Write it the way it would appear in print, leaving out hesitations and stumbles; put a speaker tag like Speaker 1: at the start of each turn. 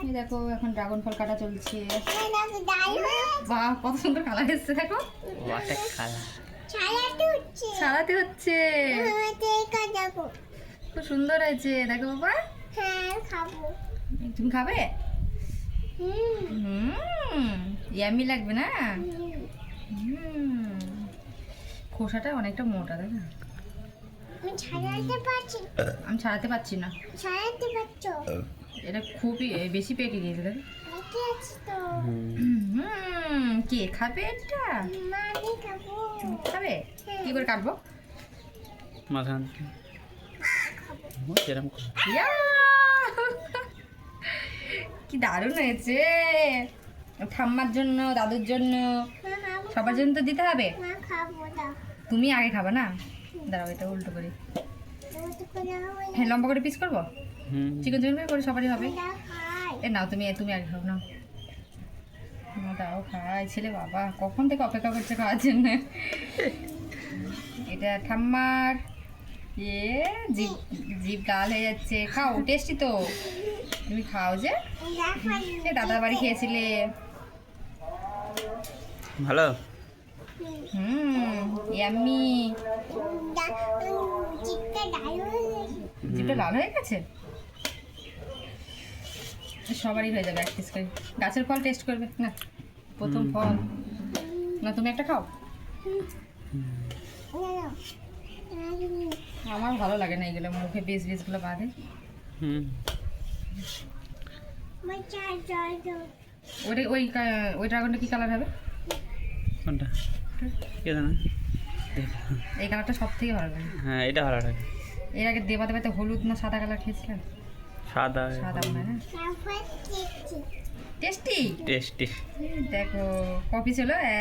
Speaker 1: এই দেখো এখন ড্রাগন ফল কাটা চলছে। বাহ, কত সুন্দর কালার এসছে দেখো। ছাড়াতে হচ্ছে, খুব সুন্দর হয়েছে দেখো বাবা। তুমি খাবে? ইয়ামি লাগবে না? খোসাটা অনেকটা মোটা তাই না? আমি ছাড়াতে পারছি না। এটা খুবই বেশি পেকে গিয়েছে দেখো। কে খাবে এটা? তুমি খাবে? কি করে কাটবো? ইয়া! কি দারুণ হয়েছে। ঠাম্মার জন্য, দাদুর জন্য, সবার জন্য তো দিতে হবে। তুমি আগে খাবে না? দাঁড়াও, এটা উল্টো করি। হ্যাঁ, লম্বা করে পিস করবো, চিকেন চিকেন করে সবারই হবে। এ নাও, তুমি আগে খাও না। দাও খাই ছেলে, বাবা কখন থেকে অপেক্ষা করছে খাওয়ার জন্য। এটা ঠাম্মার। জিভ লাল হয়ে যাচ্ছে। খাও, টেস্টি তো। তুমি খাও যে, সে দাদার বাড়ি খেয়েছিলে।
Speaker 2: ভালো।
Speaker 1: ইয়াম্মি। জিভটা লাল হয়ে গেছে। সবারই হয়ে যাবে এক পিস করে। গাছের ফল টেস্ট করবে না, প্রথম ফল না। তুমি একটা খাও। আমার ভালো লাগে না এগুলো, মুখে বেশ গুলো বাঁধে। ওই ড্রাগনটা কি কালার হবে?
Speaker 2: কোনটা? কে জানে?
Speaker 1: এই কালারটা সব থেকে ভালো লাগে।
Speaker 2: হ্যাঁ, এটা ভালো লাগে।
Speaker 1: এর আগে দেবাতে হলুদ না সাদা কালার খেয়েছিলাম।
Speaker 2: সাদা
Speaker 1: মনে হয় না? টেস্টি।
Speaker 2: টেস্টি।
Speaker 1: দেখো কফি ছিল।